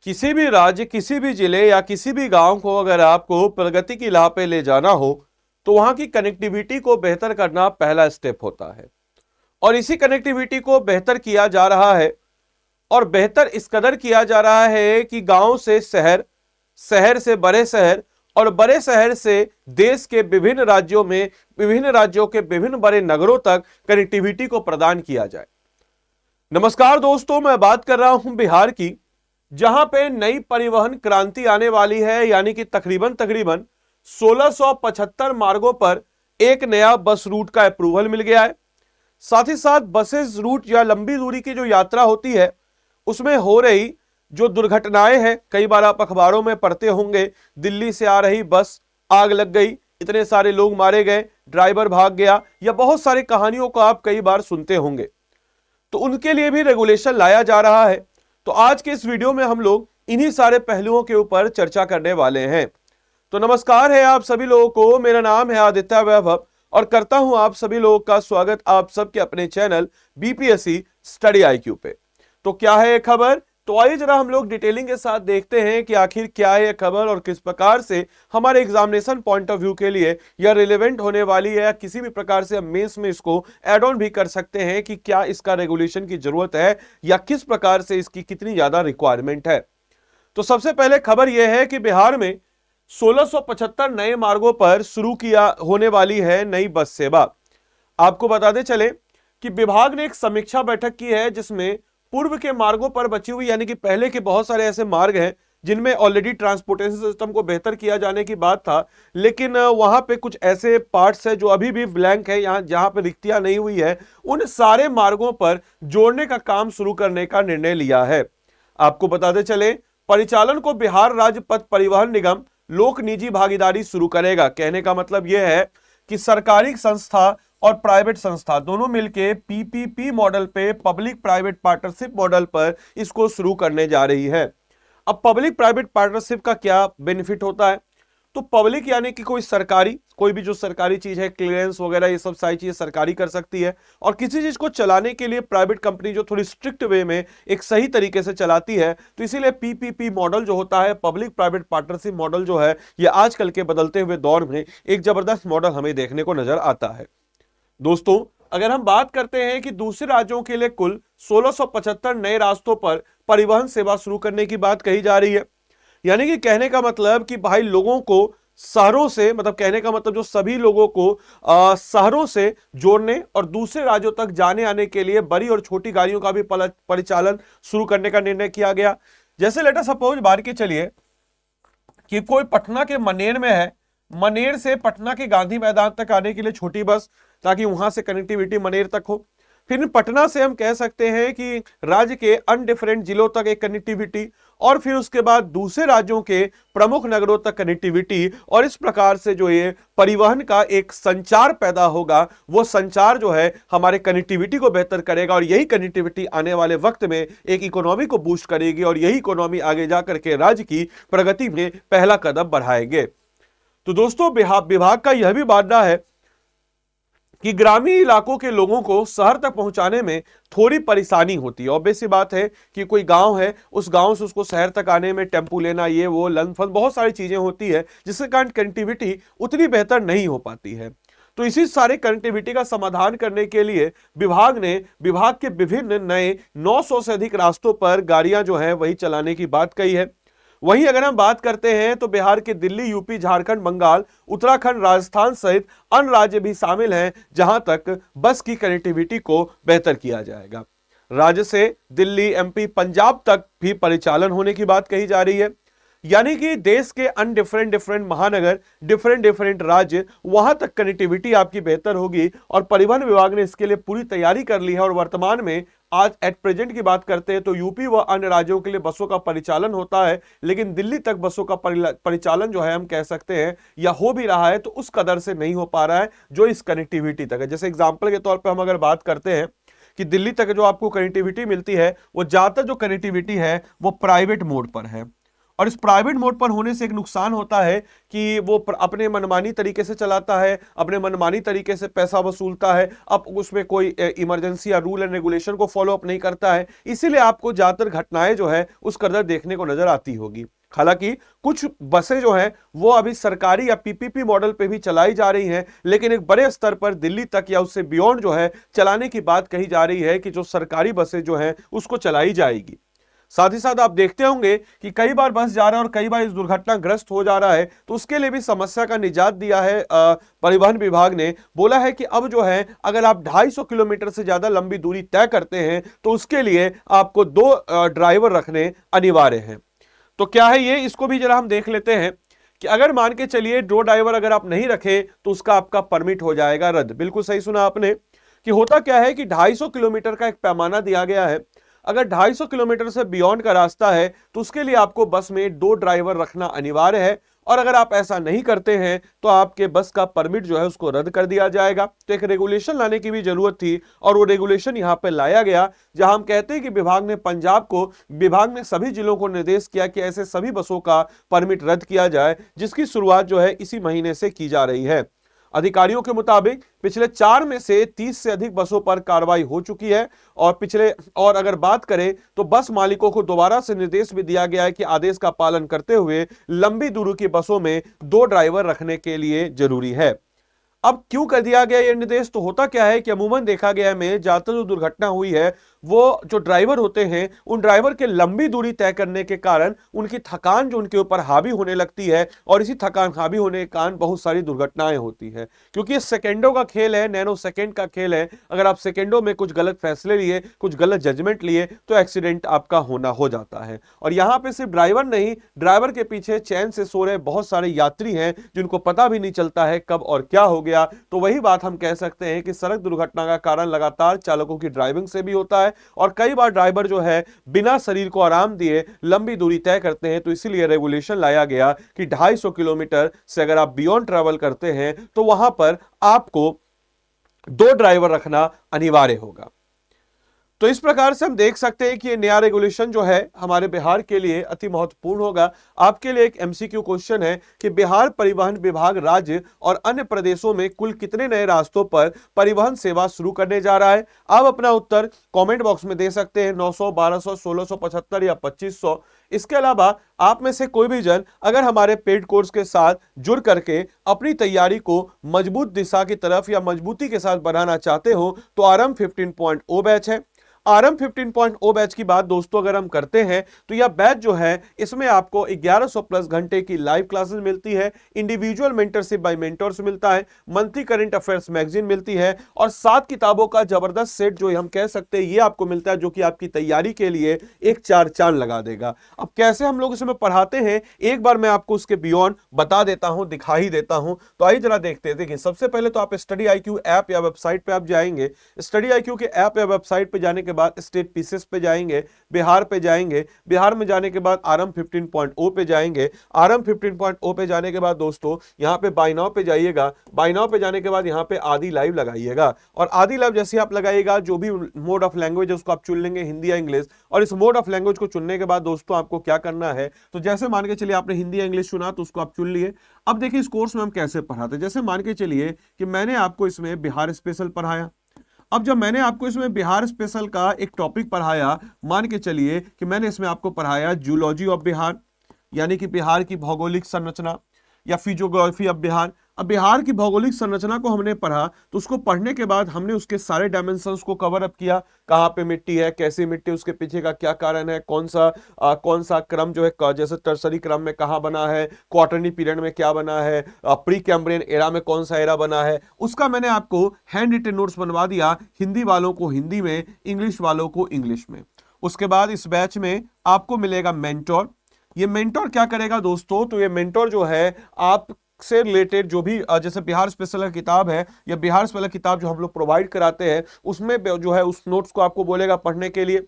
किसी भी राज्य, किसी भी जिले या किसी भी गांव को अगर आपको प्रगति की राह पे ले जाना हो तो वहां की कनेक्टिविटी को बेहतर करना पहला स्टेप होता है। और इसी कनेक्टिविटी को बेहतर किया जा रहा है, और बेहतर इस कदर किया जा रहा है कि गांव से शहर, शहर से बड़े शहर, और बड़े शहर से देश के विभिन्न राज्यों में, विभिन्न राज्यों के विभिन्न बड़े नगरों तक कनेक्टिविटी को प्रदान किया जाए। नमस्कार दोस्तों, मैं बात कर रहा हूं बिहार की, जहां पे नई परिवहन क्रांति आने वाली है। यानी कि तकरीबन 1675 मार्गों पर एक नया बस रूट का अप्रूवल मिल गया है। साथ ही साथ बसेस रूट या लंबी दूरी की जो यात्रा होती है उसमें हो रही जो दुर्घटनाएं हैं, कई बार आप अखबारों में पढ़ते होंगे, दिल्ली से आ रही बस आग लग गई, इतने सारे लोग मारे गए, ड्राइवर भाग गया, या बहुत सारी कहानियों को आप कई बार सुनते होंगे। तो उनके लिए भी रेगुलेशन लाया जा रहा है। तो आज के इस वीडियो में हम लोग इन्हीं सारे पहलुओं के ऊपर चर्चा करने वाले हैं। तो नमस्कार है आप सभी लोगों को, मेरा नाम है आदित्य वैभव और करता हूं आप सभी लोगों का स्वागत आप सबके अपने चैनल बीपीएससी स्टडी आईक्यू पे। तो क्या है ये खबर, तो आइए जरा हम लोग डिटेलिंग के साथ देखते हैं कि आखिर क्या है ये खबर और किस प्रकार से हमारे एग्जामिनेशन पॉइंट ऑफ व्यू के लिए यह रिलेवेंट होने वाली है, या किसी भी प्रकार से हम मेंस में इसको ऐड ऑन भी कर सकते हैं कि क्या इसका रेगुलेशन की जरूरत है या किस प्रकार से इसकी कितनी ज्यादा रिक्वायरमेंट है। तो सबसे पहले खबर यह है कि बिहार में 1675 नए मार्गों पर शुरू किया होने वाली है नई बस सेवा। आपको बताते चले कि विभाग ने एक समीक्षा बैठक की है जिसमें पूर्व के मार्गों पर बची हुई, यानी कि पहले के बहुत सारे ऐसे मार्ग हैं जिनमें ऑलरेडी ट्रांसपोर्टेशन सिस्टम को बेहतर किया जाने की बात था, लेकिन वहां पे कुछ ऐसे पार्ट्स है जो अभी भी ब्लैंक है, यहाँ जहां पे रिक्तियां नहीं हुई है, उन सारे मार्गों पर जोड़ने का काम शुरू करने का निर्णय लिया है। आपको बताते चले, परिचालन को बिहार राज्य पथ परिवहन निगम लोक निजी भागीदारी शुरू करेगा। कहने का मतलब यह है कि सरकारी संस्था और प्राइवेट संस्था दोनों मिलकर पीपीपी मॉडल पे, पब्लिक प्राइवेट पार्टनरशिप मॉडल पर इसको शुरू करने जा रही है। अब पब्लिक प्राइवेट पार्टनरशिप का क्या बेनिफिट होता है, तो पब्लिक यानी कि कोई भी जो सरकारी चीज है, क्लियरेंस वगैरह, ये सब सारी चीजें सरकारी कर सकती है। और किसी चीज को चलाने के लिए प्राइवेट कंपनी जो थोड़ी स्ट्रिक्ट वे में एक सही तरीके से चलाती है, तो इसीलिए पीपीपी मॉडल जो होता है, पब्लिक प्राइवेट पार्टनरशिप मॉडल जो है, ये आजकल के बदलते हुए दौर में एक जबरदस्त मॉडल हमें देखने को नजर आता है। दोस्तों, अगर हम बात करते हैं कि दूसरे राज्यों के लिए कुल 1675 नए रास्तों पर परिवहन सेवा शुरू करने की बात कही जा रही है। यानी कि कहने का मतलब कि भाई लोगों को शहरों से, मतलब कहने का मतलब जो सभी लोगों को शहरों से जोड़ने और दूसरे राज्यों तक जाने आने के लिए बड़ी और छोटी गाड़ियों का भी परिचालन शुरू करने का निर्णय किया गया। जैसे लेटर सपोज बार के चलिए कि कोई पटना के मनेर में है, मनेर से पटना के गांधी मैदान तक आने के लिए छोटी बस, ताकि वहां से कनेक्टिविटी मनेर तक हो। फिर पटना से हम कह सकते हैं कि राज्य के अन्य डिफरेंट जिलों तक एक कनेक्टिविटी, और फिर उसके बाद दूसरे राज्यों के प्रमुख नगरों तक कनेक्टिविटी। और इस प्रकार से जो ये परिवहन का एक संचार पैदा होगा, वो संचार जो है हमारे कनेक्टिविटी को बेहतर करेगा, और यही कनेक्टिविटी आने वाले वक्त में एक इकोनॉमी को बूस्ट करेगी, और यही इकोनॉमी आगे जाकर के राज्य की प्रगति में पहला कदम बढ़ाएंगे। तो दोस्तों, विभाग का यह भी मानना है कि ग्रामीण इलाकों के लोगों को शहर तक पहुंचाने में थोड़ी परेशानी होती है। ऑब्वियस सी बात है कि कोई गांव है, उस गांव से उसको शहर तक आने में टेंपू लेना, ये वो लन फन बहुत सारी चीजें होती है, जिसके कारण कनेक्टिविटी उतनी बेहतर नहीं हो पाती है। तो इसी सारे कनेक्टिविटी का समाधान करने के लिए विभाग के विभिन्न नए 900 से अधिक रास्तों पर गाड़ियां जो है वही चलाने की बात कही है। वहीं अगर हम बात करते हैं तो बिहार के दिल्ली, यूपी, झारखंड, बंगाल, उत्तराखंड, राजस्थान सहित अन्य राज्य भी शामिल हैं, जहां तक बस की कनेक्टिविटी को बेहतर किया जाएगा। राज्य से दिल्ली, एमपी, पंजाब तक भी परिचालन होने की बात कही जा रही है। यानी कि देश के अन्य डिफरेंट महानगर, डिफरेंट राज्य, वहां तक कनेक्टिविटी आपकी बेहतर होगी। और परिवहन विभाग ने इसके लिए पूरी तैयारी कर ली है। और वर्तमान में आज एट प्रेजेंट की बात करते हैं तो यूपी व अन्य राज्यों के लिए बसों का परिचालन होता है, लेकिन दिल्ली तक बसों का परिचालन जो है हम कह सकते हैं या हो भी रहा है, तो उस कदर से नहीं हो पा रहा है जो इस कनेक्टिविटी तक है। जैसे एग्जाम्पल के तौर पर हम अगर बात करते हैं कि दिल्ली तक जो आपको कनेक्टिविटी मिलती है, वो ज्यादातर जो कनेक्टिविटी है वो प्राइवेट मोड पर है। और इस प्राइवेट मोड पर होने से एक नुकसान होता है कि वो अपने मनमानी तरीके से चलाता है, अपने मनमानी तरीके से पैसा वसूलता है, अब उसमें कोई इमरजेंसी या रूल एंड रेगुलेशन को फॉलो अप नहीं करता है। इसीलिए आपको ज्यादातर घटनाएं जो है उस कदर देखने को नजर आती होगी। हालांकि कुछ बसें जो हैं वो अभी सरकारी या पीपीपी मॉडल पे भी चलाई जा रही हैं, लेकिन एक बड़े स्तर पर दिल्ली तक या उससे बियॉन्ड जो है चलाने की बात कही जा रही है कि जो सरकारी बसें जो हैं उसको चलाई जाएगी। साथ ही साथ आप देखते होंगे कि कई बार बस जा रहा है और कई बार इस दुर्घटनाग्रस्त हो जा रहा है, तो उसके लिए भी समस्या का निजात दिया है परिवहन विभाग ने। बोला है कि अब जो है अगर आप 250 किलोमीटर से ज्यादा लंबी दूरी तय करते हैं तो उसके लिए आपको 2 ड्राइवर रखने अनिवार्य हैं। तो क्या है ये, इसको भी जरा हम देख लेते हैं कि अगर मान के चलिए 2 ड्राइवर अगर आप नहीं रखे तो उसका आपका परमिट हो जाएगा रद्द। बिल्कुल सही सुना आपने कि होता क्या है कि 250 किलोमीटर का एक पैमाना दिया गया है। अगर 250 किलोमीटर से बियॉन्ड का रास्ता है तो उसके लिए आपको बस में 2 ड्राइवर रखना अनिवार्य है, और अगर आप ऐसा नहीं करते हैं तो आपके बस का परमिट जो है उसको रद्द कर दिया जाएगा। तो एक रेगुलेशन लाने की भी जरूरत थी और वो रेगुलेशन यहां पे लाया गया, जहां हम कहते हैं कि विभाग ने सभी जिलों को निर्देश किया कि ऐसे सभी बसों का परमिट रद्द किया जाए, जिसकी शुरुआत जो है इसी महीने से की जा रही है। अधिकारियों के मुताबिक पिछले 4 में से 30 से अधिक बसों पर कार्रवाई हो चुकी है, और अगर बात करें तो बस मालिकों को दोबारा से निर्देश भी दिया गया है कि आदेश का पालन करते हुए लंबी दूरी की बसों में 2 ड्राइवर रखने के लिए जरूरी है। अब क्यों कर दिया गया ये निर्देश? तो होता क्या है कि अमूमन देखा गया में ज्यादातर जो दुर्घटना हुई है वो जो ड्राइवर होते हैं उन ड्राइवर के लंबी दूरी तय करने के कारण उनकी थकान जो उनके ऊपर हावी होने लगती है, और इसी थकान हावी होने के कारण बहुत सारी दुर्घटनाएं होती है। क्योंकि ये सेकेंडों का खेल है, नैनो सेकेंड का खेल है। अगर आप सेकेंडों में कुछ गलत फैसले लिए, कुछ गलत जजमेंट लिए तो एक्सीडेंट आपका होना हो जाता है। और यहां पर सिर्फ ड्राइवर नहीं, ड्राइवर के पीछे चैन से सो रहे बहुत सारे यात्री हैं जिनको पता भी नहीं चलता है कब और क्या हो गया। तो वही बात हम कह सकते हैं कि सड़क दुर्घटना का कारण लगातार चालकों की ड्राइविंग से भी होता है, और कई बार ड्राइवर जो है बिना शरीर को आराम दिए लंबी दूरी तय करते हैं। तो इसीलिए रेगुलेशन लाया गया कि 250 किलोमीटर से अगर आप बियॉन्ड ट्रैवल करते हैं तो वहां पर आपको 2 ड्राइवर रखना अनिवार्य होगा। तो इस प्रकार से हम देख सकते हैं कि ये नया रेगुलेशन जो है हमारे बिहार के लिए अति महत्वपूर्ण होगा। आपके लिए एक एमसीक्यू क्वेश्चन है कि बिहार परिवहन विभाग राज्य और अन्य प्रदेशों में कुल कितने नए रास्तों पर परिवहन सेवा शुरू करने जा रहा है? आप अपना उत्तर कमेंट बॉक्स में दे सकते हैं, 900, 1200, 1675 या 2500। इसके अलावा आप में से कोई भी जन अगर हमारे पेड कोर्स के साथ जुड़ करके अपनी तैयारी को मजबूत दिशा की तरफ या मजबूती के साथ बढ़ाना चाहते हो तो आरएम 15.0 बैच है। आरएम 15.0 बैच की बात दोस्तों अगर हम करते हैं तो यह बैच जो है इसमें आपको 1100 प्लस घंटे की लाइव क्लासेस मिलती है, इंडिविजुअल मेंटरशिप बाय मेंटर्स मिलता है, मंथली करंट अफेयर्स मैगजीन मिलती है, और 7 किताबों का जबरदस्त सेट जो हम कह सकते हैं ये आपको मिलता है, जो कि आपकी तैयारी के लिए एक 4 चांद लगा देगा। अब कैसे हम लोग इसमें पढ़ाते हैं एक बार मैं आपको उसके बियॉन्ड बता देता हूं, दिखा ही देता हूं। तो आइए जरा देखते हैं। देखिए सबसे पहले तो आप स्टडी IQ ऐप या वेबसाइट पे आप जाएंगे। स्टडी IQ के ऐप या वेबसाइट पे जाने के बाद स्टेट पीसेस पे जाएंगे, बिहार पे जाएंगे, बिहार में जाने के बाद आरएम 15.0 पे जाएंगे। आरएम 15.0 पे जाने के बाद दोस्तों यहाँ पे बाय नाउ पे जाइएगा। बाय नाउ पे जाने के बाद यहाँ पे आदि लाइव लगाइएगा, और आदि लाइव जैसे आप लगाइएगा जो भी मोड ऑफ लैंग्वेज है उसको आप चुन लेंगे, हिंदी या इंग्लिश। और इस मोड ऑफ लैंग्वेज को चुनने के बाद दोस्तों आपको क्या करना है, तो जैसे मान के चलिए आपने हिंदी या इंग्लिश चुना तो उसको आप चुन लिए। अब देखिए इस कोर्स में हम कैसे पढ़ाते हैं। जैसे मान के चलिए कि मैंने आपको इसमें बिहार स्पेशल पढ़ाया। अब जब मैंने आपको इसमें बिहार स्पेशल का एक टॉपिक पढ़ाया, मान के चलिए कि मैंने इसमें आपको पढ़ाया जूलॉजी ऑफ बिहार, यानी कि बिहार की भौगोलिक संरचना या फिजियोग्राफी ऑफ बिहार। अब बिहार की भौगोलिक संरचना को हमने पढ़ा तो उसको पढ़ने के बाद हमने उसके सारे डायमेंशंस को कवर अप किया। कहाँ पे मिट्टी है, कैसी मिट्टी, उसके पीछे का क्या कारण है, कौन सा क्रम जो है, जैसे टर्सरी क्रम में कहाँ बना है, क्वार्टरनी पीरियड में क्या बना है, प्री कैम्ब्रियन एरा में कौन सा एरा बना है, उसका मैंने आपको हैंड रिटन नोट्स बनवा दिया, हिंदी वालों को हिंदी में, इंग्लिश वालों को इंग्लिश में। उसके बाद इस बैच में आपको मिलेगा मेंटोर। ये मेंटोर क्या करेगा दोस्तों, तो ये मेंटोर जो है आप से रिलेटेड जो भी जैसे बिहार स्पेशल की किताब है या बिहार स्पेशल किताब जो हम लोग प्रोवाइड कराते हैं उसमें जो है उस नोट्स को आपको बोलेगा पढ़ने के लिए।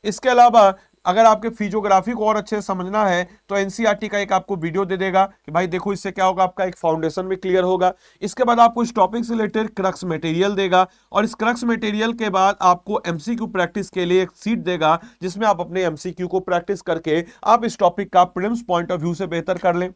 इसके अलावा अगर आपके फिजियोग्राफी को और अच्छे से समझना है तो एनसीईआरटी का एक आपको वीडियो दे देगा कि भाई देखो इससे क्या होगा, आपका एक फाउंडेशन भी क्लियर होगा। इसके बाद आपको इस टॉपिक से रिलेटेड क्रक्स मटेरियल देगा और इस क्रक्स मटेरियल के बाद आपको एमसीक्यू प्रैक्टिस के लिए एक सीट देगा जिसमें आप अपने एमसीक्यू को प्रैक्टिस करके आप इस टॉपिक का प्रीलिम्स पॉइंट ऑफ व्यू से बेहतर कर लें।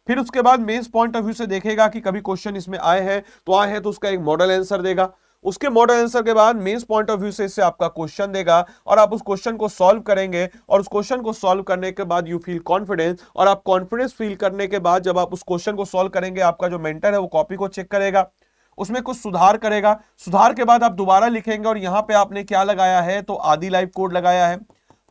फिर उसके बाद मेंस पॉइंट ऑफ व्यू से देखेगा कि कभी क्वेश्चन इसमें आए हैं तो उसका एक मॉडल आंसर देगा। उसके मॉडल आंसर के बाद मेंस पॉइंट ऑफ व्यू से इससे आपका क्वेश्चन देगा और आप उस क्वेश्चन को सॉल्व करेंगे और उस क्वेश्चन को सॉल्व करने के बाद यू फील कॉन्फिडेंस, और आप कॉन्फिडेंस फील करने के बाद जब आप उस क्वेश्चन को सॉल्व करेंगे आपका जो मेंटर है वो कॉपी को चेक करेगा, उसमें कुछ सुधार करेगा। सुधार के बाद आप दोबारा लिखेंगे और यहां पे आपने क्या लगाया है तो आदि लाइव कोड लगाया है।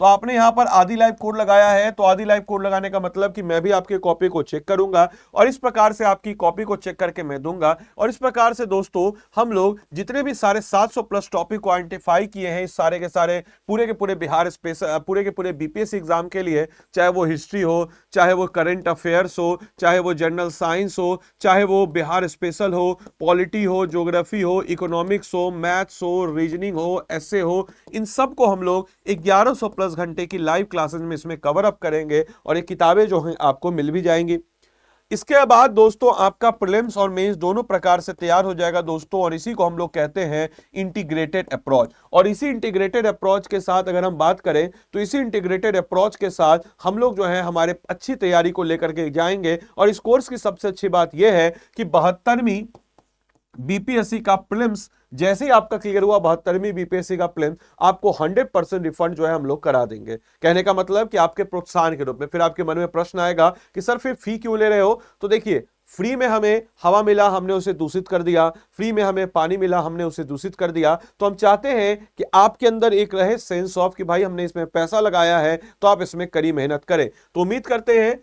तो आपने यहां पर आदि लाइव कोड लगाया है तो आदि लाइव कोड लगाने का मतलब कि मैं भी आपकी कॉपी को चेक करूंगा और इस प्रकार से आपकी कॉपी को चेक करके मैं दूंगा। और इस प्रकार से दोस्तों हम लोग जितने भी सारे 700 प्लस टॉपिक को आइडेंटिफाई किए हैं इस सारे के सारे पूरे के पूरे बिहार स्पेशल पूरे के पूरे बीपीएससी एग्जाम के लिए, चाहे वो हिस्ट्री हो, चाहे वो करंट अफेयर्स हो, चाहे वो जनरल साइंस हो, चाहे वो बिहार स्पेशल हो, पॉलिटी हो, ज्योग्राफी हो, इकोनॉमिक्स हो, मैथ्स हो, रीजनिंग हो, एसए हो, इन सब को हम लोग 1100 प्लस घंटे की लाइव क्लासेस में इसमें कवर अप करेंगे और ये किताबें जो हैं आपको मिल भी जाएंगी। इसके बाद दोस्तों आपका प्रीलिम्स और मेंस दोनों प्रकार से तैयार हो जाएगा दोस्तों, और इसी को हम लोग कहते हैं इंटीग्रेटेड अप्रोच। और इसी इंटीग्रेटेड अप्रोच के साथ अगर हम बात करें तो इसी इंटीग्रेटेड अप्रोच के साथ हम लोग जो है हमारे अच्छी तैयारी को लेकर के जाएंगे। और इस कोर्स की सबसे अच्छी बात यह है कि 72वीं बीपीएससी का प्रीलिम्स जैसे ही आपका क्लियर हुआ 72वीं बीपीएससी का प्रीलिम्स आपको 100% रिफंड जो है हम लोग करा देंगे। कहने का मतलब कि आपके प्रोत्साहन के रूप में। फिर आपके मन में प्रश्न आएगा कि सर फिर फी क्यों ले रहे हो, तो देखिए फ्री में हमें हवा मिला हमने उसे दूषित कर दिया, फ्री में हमें पानी मिला हमने उसे दूषित कर दिया, तो हम चाहते हैं कि आपके अंदर एक रहे सेंस ऑफ कि भाई हमने इसमें पैसा लगाया है तो आप इसमें कड़ी मेहनत करें। तो उम्मीद करते हैं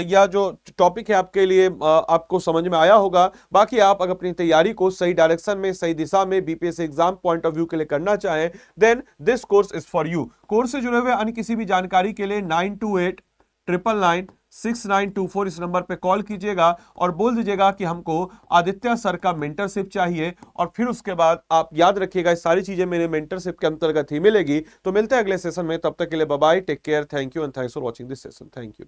या जो टॉपिक है आपके लिए आपको समझ में आया होगा। बाकी आप अगर अपनी तैयारी को सही डायरेक्शन में सही दिशा में BPSC exam point of view के लिए करना चाहें then this course is for you. Course से जुड़े हुए अन्य किसी भी जानकारी के लिए 9289996924 इस नंबर पे कॉल कीजिएगा और बोल दीजिएगा कि हमको आदित्य सर का मेंटरशिप चाहिए। और फिर उसके बाद आप याद रखिएगा ये सारी चीजें मेरे मेंटरशिप के अंतर्गत ही मिलेगी। तो मिलते हैं अगले सेशन में, तब तक के लिए bye bye, take care, thank you and thanks for watching this session, thank you.